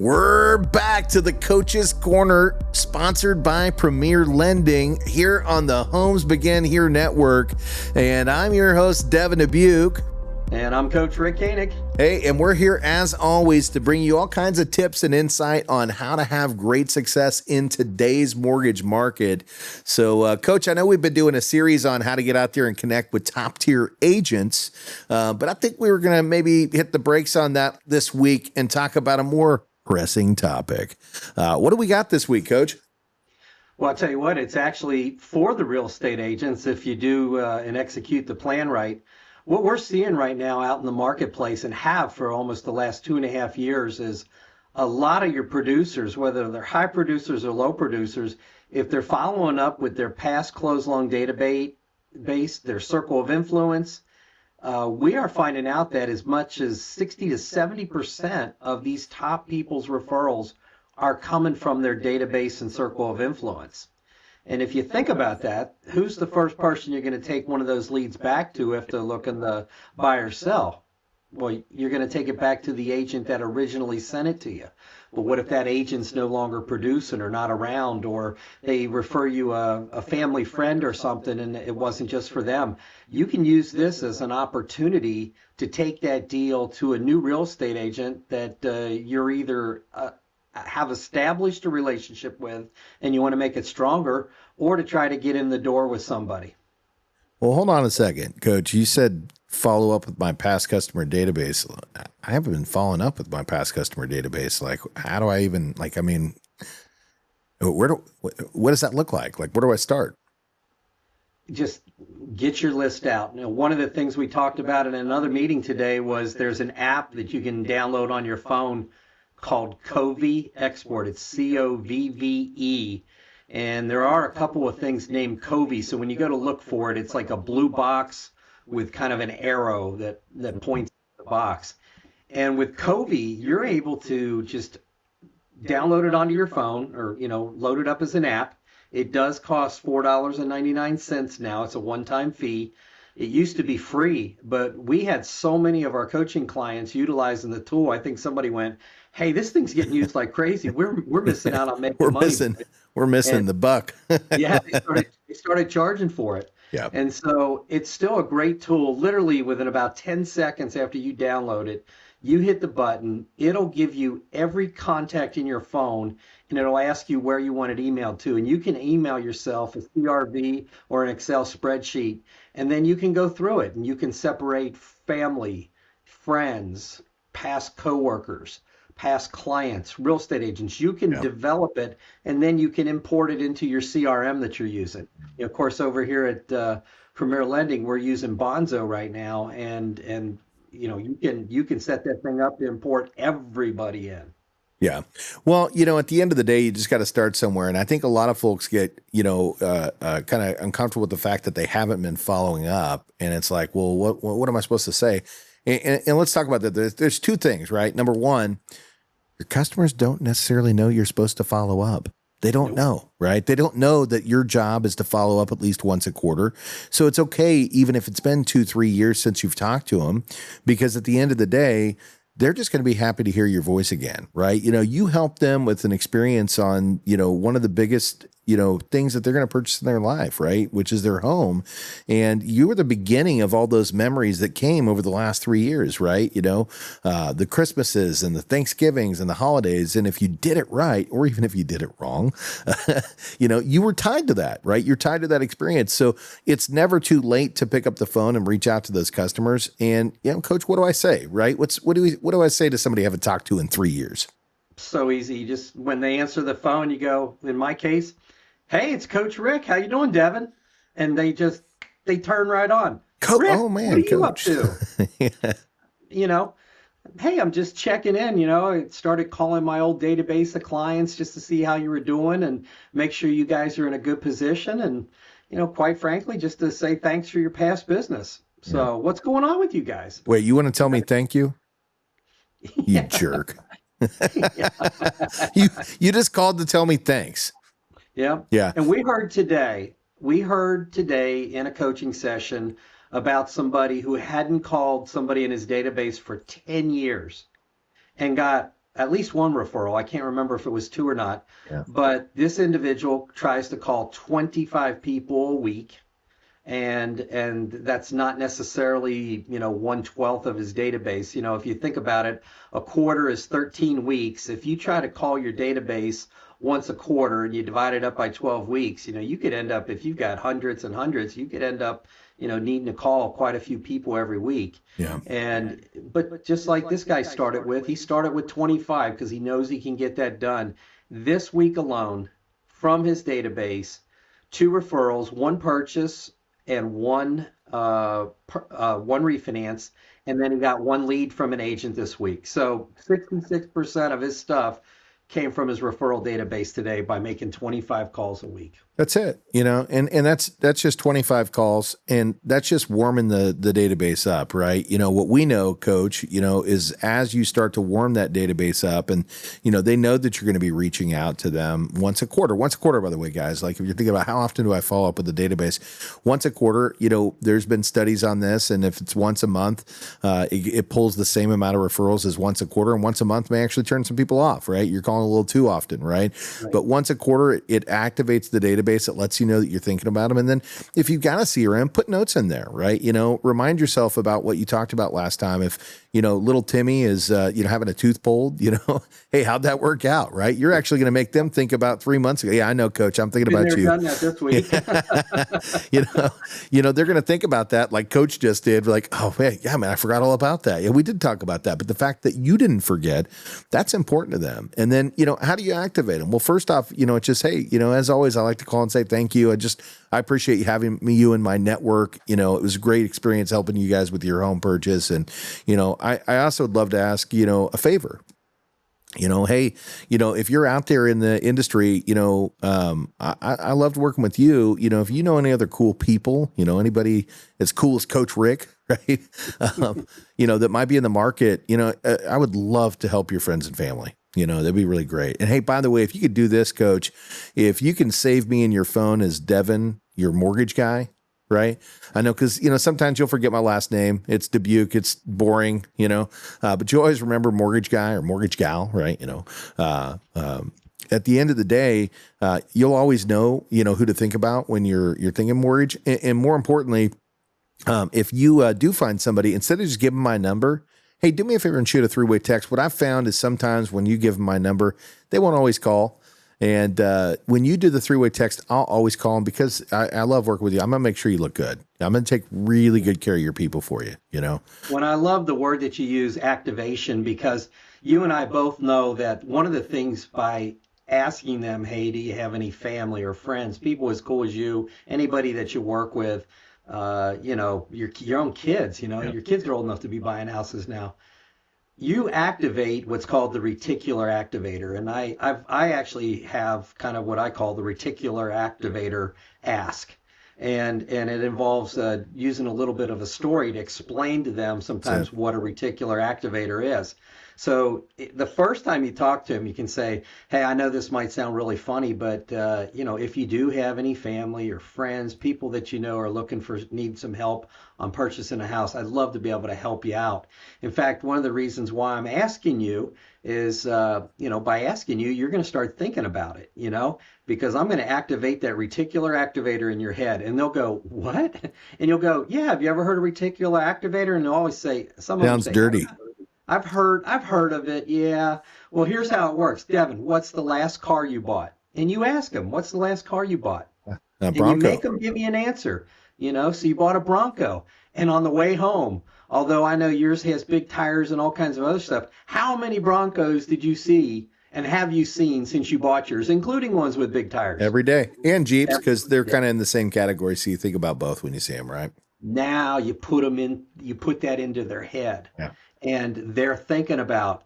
We're back to the Coach's Corner, sponsored by Premier Lending here on the Homes Begin Here Network. And I'm your host, Devin and Rick. And I'm Coach Rick Koenig. Hey, and we're here as always to bring you all kinds of tips and insight on how to have great success in today's mortgage market. So, Coach, I know we've been doing a series on how to get out there and connect with top tier agents, but I think we were going to maybe hit the brakes on that this week and talk about a more pressing topic. What do we got this week, Coach? Well, I'll tell you what, it's actually for the real estate agents if you do and execute the plan right. What we're seeing right now out in the marketplace and have for almost the last 2.5 years is a lot of your producers, whether they're high producers or low producers, if they're following up with their past closed loan database, their circle of influence, we are finding out that as much as 60 to 70% of these top people's referrals are coming from their database and circle of influence. And if you think about that, who's the first person you're going to take one of those leads back to if they're looking to buy or sell? Well, you're going to take it back to the agent that originally sent it to you. But what if that agent's no longer producing or not around, or they refer you a family friend or something and it wasn't just for them? You can use this as an opportunity to take that deal to a new real estate agent that you're either have established a relationship with and you want to make it stronger, or to try to get in the door with somebody. Well, hold on a second, Coach. You said follow up with my past customer database. I haven't been following up with my past customer database. Like, how do I even, what does that look like? Like, where do I start? Just get your list out. You know, one of the things we talked about in another meeting today was there's an app that you can download on your phone called Covey Export. It's Covve. And there are a couple of things named Covey. So when you go to look for it, it's like a blue box with kind of an arrow that points to the box. And with Covey, you're able to just download it onto your phone or, load it up as an app. It does cost $4.99 now. It's a one-time fee. It used to be free, but we had so many of our coaching clients utilizing the tool. I think somebody went, "Hey, this thing's getting used like crazy. We're missing out on making money." We're missing the buck. Yeah, they started charging for it. Yeah. And so it's still a great tool. Literally within about 10 seconds after you download it, you hit the button, it'll give you every contact in your phone, and it'll ask you where you want it emailed to. And you can email yourself a CRV or an Excel spreadsheet, and then you can go through it and you can separate family, friends, past coworkers, past clients, real estate agents. You can develop it, and then you can import it into your CRM that you're using. Of course, over here at Premier Lending, we're using Bonzo right now, and you can set that thing up to import everybody in. Yeah. Well, at the end of the day, you just got to start somewhere. And I think a lot of folks get, kind of uncomfortable with the fact that they haven't been following up. And it's like, well, what am I supposed to say? And let's talk about that. There's two things, right? Number one, your customers don't necessarily know you're supposed to follow up. They don't know, right? They don't know that your job is to follow up at least once a quarter. So it's okay, even if it's been 2-3 years since you've talked to them, because at the end of the day, they're just going to be happy to hear your voice again, right? You help them with an experience on, one of the biggest, things that they're going to purchase in their life, right? Which is their home. And you were the beginning of all those memories that came over the last 3 years, right? The Christmases and the Thanksgivings and the holidays. And if you did it right, or even if you did it wrong, you were tied to that, right? You're tied to that experience. So it's never too late to pick up the phone and reach out to those customers. And, Coach, what do I say, right? What do I say to somebody I haven't talked to in 3 years? So easy. You just, when they answer the phone, you go, in my case, "Hey, it's Coach Rick. How you doing, Devin?" And they turn right on. Rick, oh man, what are Coach. you up to? Yeah. Hey, I'm just checking in. I started calling my old database of clients just to see how you were doing and make sure you guys are in a good position. And, quite frankly, just to say thanks for your past business. So what's going on with you guys? Wait, you want to tell me thank you? You jerk. You just called to tell me thanks. Yeah. Yeah. And we heard today in a coaching session about somebody who hadn't called somebody in his database for 10 years and got at least one referral. I can't remember if it was two or not, Yeah. but this individual tries to call 25 people a week, and that's not necessarily, 1/12 of his database. If you think about it, a quarter is 13 weeks. If you try to call your database once a quarter and you divide it up by 12 weeks, you could end up, if you've got hundreds and hundreds, you could end up, needing to call quite a few people every week. Yeah. And but just like this guy started with, he started with 25 because he knows he can get that done this week alone from his database. Two referrals, one purchase, and one refinance, and then he got one lead from an agent this week. So 66% of his stuff came from his referral database today by making 25 calls a week. That's it, and that's just 25 calls, and that's just warming the database up, right? What we know, coach, is as you start to warm that database up, and they know that you're going to be reaching out to them once a quarter, by the way, guys. Like, if you're thinking about how often do I follow up with the database, once a quarter, there's been studies on this, and if it's once a month, it pulls the same amount of referrals as once a quarter, and once a month may actually turn some people off, right? You're calling a little too often, right? But once a quarter, it activates the database. It lets you know that you're thinking about them. And then if you've got a CRM, put notes in there, right? Remind yourself about what you talked about last time. If, little Timmy is, having a tooth pulled, hey, how'd that work out, right? You're actually going to make them think about 3 months ago. Yeah, I know, coach, I'm thinking about you. Done that this week. They're going to think about that like coach just did. Like, oh, man, yeah, man, I forgot all about that. Yeah, we did talk about that. But the fact that you didn't forget, that's important to them. And then, how do you activate them? Well, first off, it's just, hey, as always, I like to call and say thank you. I appreciate you having you in my network. It was a great experience helping you guys with your home purchase. And, I also would love to ask, a favor. Hey, if you're out there in the industry, I loved working with you. If you know any other cool people, anybody as cool as Coach Rick, right? That might be in the market, I would love to help your friends and family. That'd be really great. And hey, by the way, if you could do this, coach, if you can save me in your phone as Devin, your mortgage guy, right? I know, because, sometimes you'll forget my last name. It's Dubuque. It's boring, but you always remember mortgage guy or mortgage gal, right? At the end of the day, you'll always know, who to think about when you're thinking mortgage. And more importantly, if you do find somebody, instead of just giving my number, hey, do me a favor and shoot a 3-way text. What I've found is sometimes when you give them my number, they won't always call. And when you do the 3-way text, I'll always call them because I love working with you. I'm going to make sure you look good. I'm going to take really good care of your people for you, When I love the word that you use, activation, because you and I both know that one of the things by asking them, hey, do you have any family or friends, people as cool as you, anybody that you work with, your own kids, your kids are old enough to be buying houses now. You activate what's called the reticular activator. And I actually have kind of what I call the reticular activator ask. And it involves using a little bit of a story to explain to them sometimes what a reticular activator is. So the first time you talk to him, you can say, hey, I know this might sound really funny, but, if you do have any family or friends, people that are need some help on purchasing a house, I'd love to be able to help you out. In fact, one of the reasons why I'm asking you is, by asking you, you're going to start thinking about it, because I'm going to activate that reticular activator in your head. And they'll go, what? And you'll go, yeah, have you ever heard of reticular activator? And they'll always say, some of them Sounds say, dirty. I've heard of it. Yeah. Well, here's how it works. Devin, what's the last car you bought? And you ask them, what's the last car you bought? And you make them give you an answer, so you bought a Bronco. And on the way home, although I know yours has big tires and all kinds of other stuff, how many Broncos did you see and have you seen since you bought yours, including ones with big tires? Every day. And Jeeps, because they're kind of in the same category. So you think about both when you see them, right? Now you put that into their head. Yeah. And they're thinking about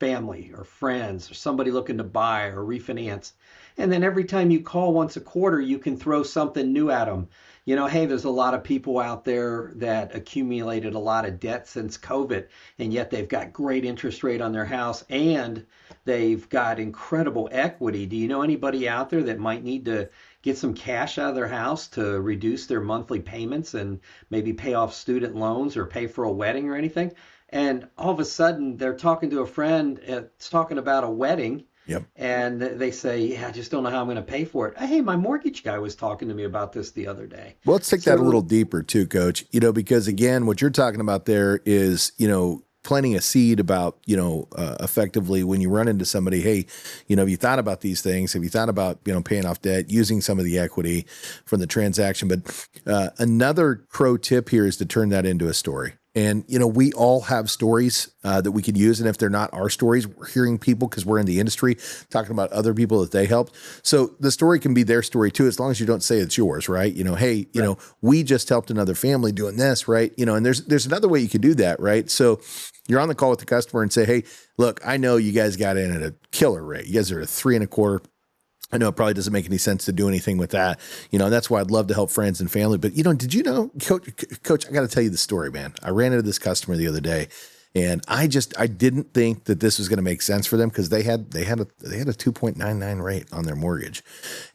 family or friends or somebody looking to buy or refinance. And then every time you call once a quarter, you can throw something new at them. Hey, there's a lot of people out there that accumulated a lot of debt since COVID, and yet they've got great interest rate on their house and they've got incredible equity. Do you know anybody out there that might need to get some cash out of their house to reduce their monthly payments and maybe pay off student loans or pay for a wedding or anything? And all of a sudden, they're talking to a friend, it's talking about a wedding, Yep. and they say, "Yeah, I just don't know how I'm going to pay for it." Hey, my mortgage guy was talking to me about this the other day. Well, let's take that a little So, deeper too, Coach. Because again, what you're talking about there is, planting a seed about, effectively when you run into somebody, hey, have you thought about these things? Have you thought about, paying off debt, using some of the equity from the transaction? But another pro tip here is to turn that into a story. And, we all have stories that we could use. And if they're not our stories, we're hearing people because we're in the industry talking about other people that they helped. So the story can be their story too, as long as you don't say it's yours, right? Hey, we just helped another family doing this, right? And there's another way you could do that, right? So you're on the call with the customer and say, hey, look, I know you guys got in at a killer rate. You guys are at 3.25. I know it probably doesn't make any sense to do anything with that, and that's why I'd love to help friends and family. But, did you know, Coach, I got to tell you the story, man. I ran into this customer the other day, and I didn't think that this was going to make sense for them because they had a 2.99 rate on their mortgage.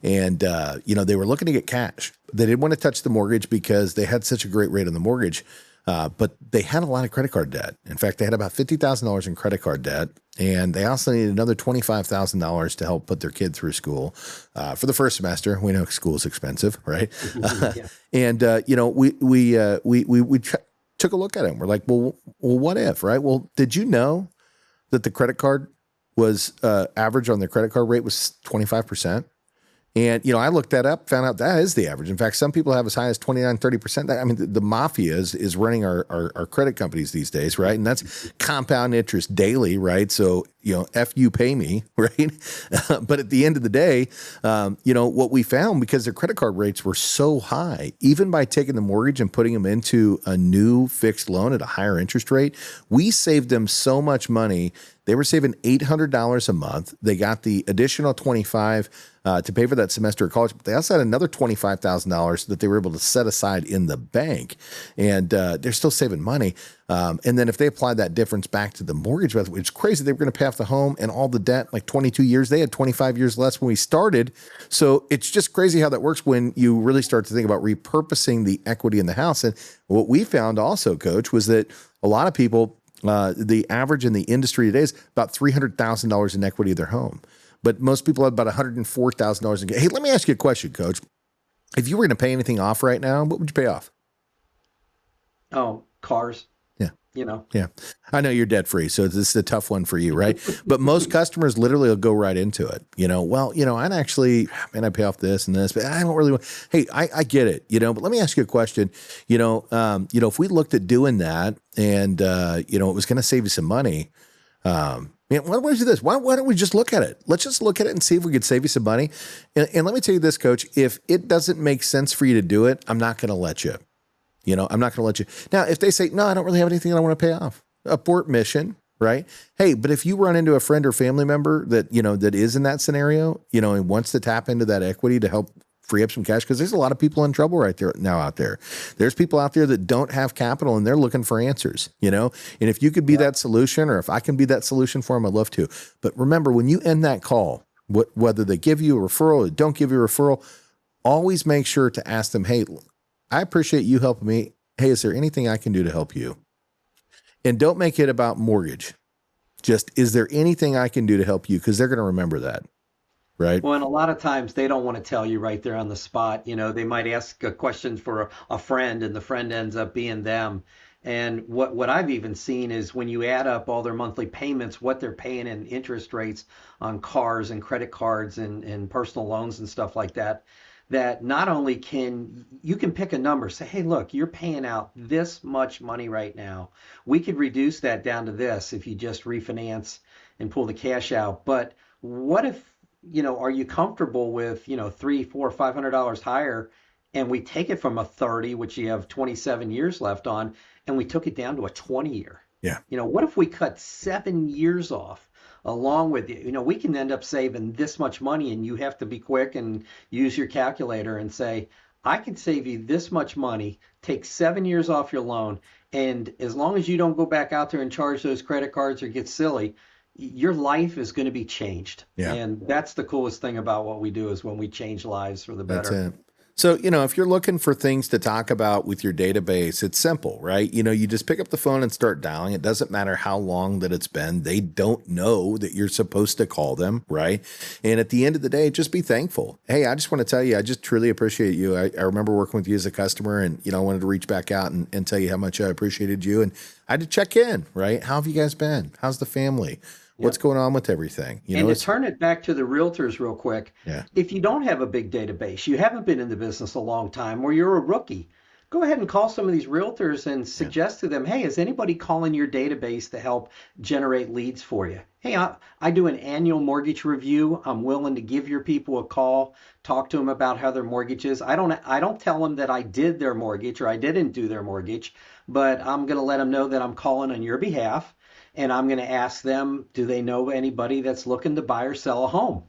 And, they were looking to get cash. They didn't want to touch the mortgage because they had such a great rate on the mortgage. But they had a lot of credit card debt. In fact, they had about $50,000 in credit card debt, and they also needed another $25,000 to help put their kid through school for the first semester. We know school's expensive, right? yeah. And we took a look at it. And we're like, well, what if, right? Well, did you know that the credit card was average on their credit card rate was 25%? And, I looked that up, found out that is the average. In fact, some people have as high as 29, 30%. I mean, the mafia is running our credit companies these days, right? And that's compound interest daily, right? So, F you pay me, right? But at the end of the day, what we found, because their credit card rates were so high, even by taking the mortgage and putting them into a new fixed loan at a higher interest rate, we saved them so much money. They were saving $800 a month. They got the additional $25 to pay for that semester of college. But they also had another $25,000 that they were able to set aside in the bank, and they're still saving money. And then if they apply that difference back to the mortgage, which is crazy, they were going to pay off the home and all the debt, like 22 years. They had 25 years less when we started. So it's just crazy how that works when you really start to think about repurposing the equity in the house. And what we found also, Coach, was that a lot of people, the average in the industry today is about $300,000 in equity of their home. But most people have about $104,000 in. Hey, let me ask you a question, Coach. If you were going to pay anything off right now, what would you pay off? Oh, cars. Yeah. Yeah. I know you're debt free, so this is a tough one for you, right? But most customers literally will go right into it. I'd actually, man, I pay off this and this, but I don't really want. Hey, I get it, but let me ask you a question. If we looked at doing that and, it was going to save you some money, man, why don't we do this? Why don't we just look at it? Let's just look at it and see if we could save you some money. And let me tell you this, Coach, if it doesn't make sense for you to do it, I'm not going to let you. I'm not going to let you. Now, if they say, no, I don't really have anything that I want to pay off, abort mission, right? Hey, but if you run into a friend or family member that, that is in that scenario, and wants to tap into that equity to help free up some cash, because there's a lot of people in trouble right there now out there. There's people out there that don't have capital and they're looking for answers, and if you could be that solution, or if I can be that solution for them, I'd love to. But remember, when you end that call, whether they give you a referral or don't give you a referral, always make sure to ask them, hey, I appreciate you helping me. Hey, is there anything I can do to help you? And don't make it about mortgage. Just, is there anything I can do to help you? Because they're going to remember that. Right. Well, and a lot of times they don't want to tell you right there on the spot. They might ask a question for a friend, and the friend ends up being them. And what I've even seen is when you add up all their monthly payments, what they're paying in interest rates on cars and credit cards and personal loans and stuff like that, that not only can you can pick a number, say, hey, look, you're paying out this much money right now. We could reduce that down to this if you just refinance and pull the cash out. But what if, are you comfortable with, $300, $400, $500 higher, and we take it from a 30, which you have 27 years left on, and we took it down to a 20-year? Yeah. What if we cut 7 years off along with you? We can end up saving this much money, and you have to be quick and use your calculator and say, I can save you this much money, take 7 years off your loan, and as long as you don't go back out there and charge those credit cards or get silly, your life is going to be changed. Yeah. And that's the coolest thing about what we do, is when we change lives for the better. That's it. So, if you're looking for things to talk about with your database, it's simple, right? You just pick up the phone and start dialing. It doesn't matter how long that it's been. They don't know that you're supposed to call them, right? And at the end of the day, just be thankful. Hey, I just want to tell you, I just truly appreciate you. I remember working with you as a customer, and, I wanted to reach back out and tell you how much I appreciated you. And I had to check in, right? How have you guys been? How's the family? What's going on with everything? And to turn it back to the realtors real quick, Yeah. if you don't have a big database, you haven't been in the business a long time, or you're a rookie, go ahead and call some of these realtors and suggest to them, hey, is anybody calling your database to help generate leads for you? Hey, I do an annual mortgage review. I'm willing to give your people a call, talk to them about how their mortgage is. I don't tell them that I did their mortgage or I didn't do their mortgage, but I'm going to let them know that I'm calling on your behalf. And I'm going to ask them, do they know anybody that's looking to buy or sell a home?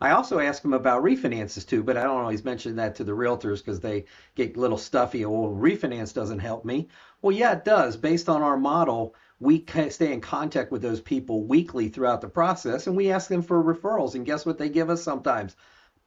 I also ask them about refinances too, but I don't always mention that to the realtors because they get a little stuffy. Well, refinance doesn't help me. Well, yeah, it does. Based on our model, we stay in contact with those people weekly throughout the process, and we ask them for referrals. And guess what they give us sometimes?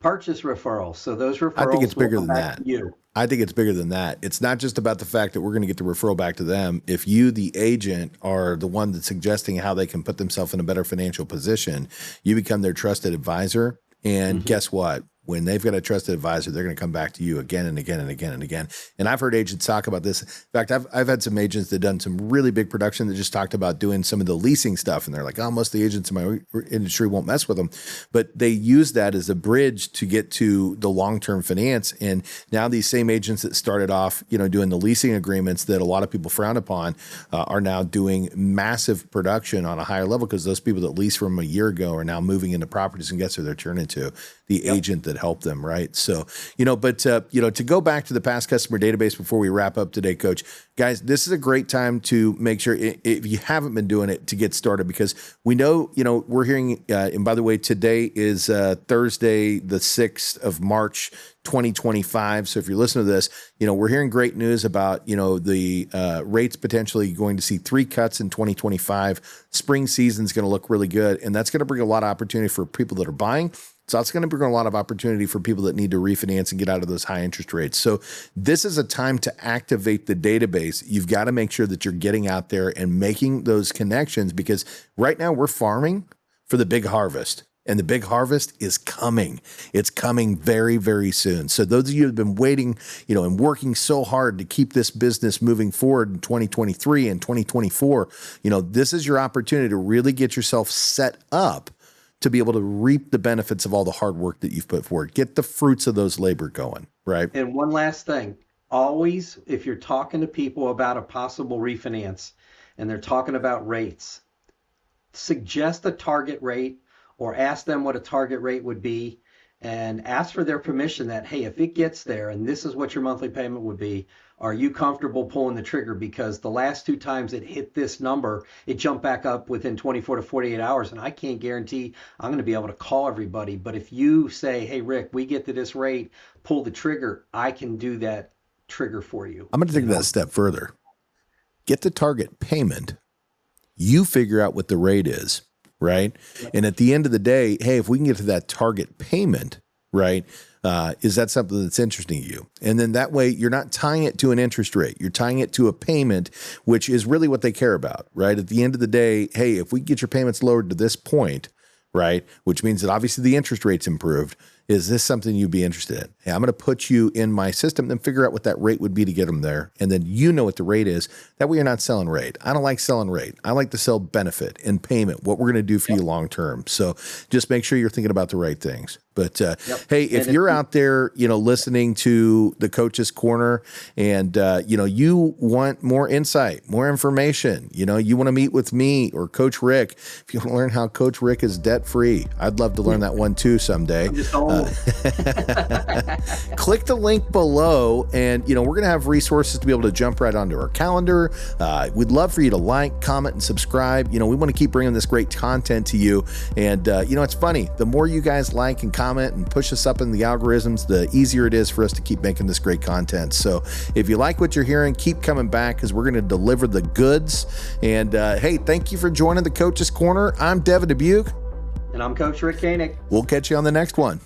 Purchase referrals. So those referrals I think it's will bigger come than back that. to you. I think it's bigger than that. It's not just about the fact that we're going to get the referral back to them. If you, the agent, are the one that's suggesting how they can put themselves in a better financial position, you become their trusted advisor. And guess what? When they've got a trusted advisor, they're going to come back to you again and again and again and again. And I've heard agents talk about this. In fact, I've had some agents that done some really big production that just talked about doing some of the leasing stuff. And they're like, oh, most of the agents in my industry won't mess with them. But they use that as a bridge to get to the long-term finance. And now these same agents that started off, doing the leasing agreements that a lot of people frown upon are now doing massive production on a higher level because those people that leased from a year ago are now moving into properties, and guess who they're turning to? The agent that helped them, right? So, to go back to the past customer database before we wrap up today, Coach, guys, this is a great time to make sure, if you haven't been doing it, to get started, because we know, we're hearing, and by the way, today is Thursday, the 6th of March, 2025. So if you're listening to this, we're hearing great news about, the rates potentially going to see 3 cuts in 2025. Spring season is going to look really good, and that's going to bring a lot of opportunity for people that are buying. So that's going to bring a lot of opportunity for people that need to refinance and get out of those high interest rates. So this is a time to activate the database. You've got to make sure that you're getting out there and making those connections, because right now we're farming for the big harvest. And the big harvest is coming. It's coming very, very soon. So those of you who have been waiting, and working so hard to keep this business moving forward in 2023 and 2024, this is your opportunity to really get yourself set up to be able to reap the benefits of all the hard work that you've put forward. Get the fruits of those labor going, right? And one last thing, always, if you're talking to people about a possible refinance and they're talking about rates, suggest a target rate or ask them what a target rate would be, and ask for their permission that, hey, if it gets there and this is what your monthly payment would be, are you comfortable pulling the trigger? Because the last 2 times it hit this number, it jumped back up within 24 to 48 hours. And I can't guarantee I'm going to be able to call everybody. But if you say, hey, Rick, we get to this rate, pull the trigger, I can do that trigger for you. I'm going to take that a step further. Get the target payment. You figure out what the rate is, right? And at the end of the day, hey, if we can get to that target payment, right? Is that something that's interesting to you? And then that way you're not tying it to an interest rate. You're tying it to a payment, which is really what they care about, right? At the end of the day, hey, if we get your payments lowered to this point, right? Which means that obviously the interest rate's improved. Is this something you'd be interested in? Hey, I'm going to put you in my system, then figure out what that rate would be to get them there. And then you know what the rate is. That way you're not selling rate. I don't like selling rate. I like to sell benefit and payment, what we're going to do for you long term. So just make sure you're thinking about the right things. But hey, if you're out there, listening to the Coach's Corner and, you want more insight, more information, you want to meet with me or Coach Rick, if you want to learn how Coach Rick is debt free, I'd love to learn that one too someday. Click the link below and, we're going to have resources to be able to jump right onto our calendar. We'd love for you to like, comment, and subscribe. We want to keep bringing this great content to you. And, it's funny. The more you guys like and comment and push us up in the algorithms, the easier it is for us to keep making this great content. So if you like what you're hearing, keep coming back because we're going to deliver the goods. And hey, thank you for joining the Coach's Corner. I'm Devin Dubuque. And I'm Coach Rick Koenig. We'll catch you on the next one.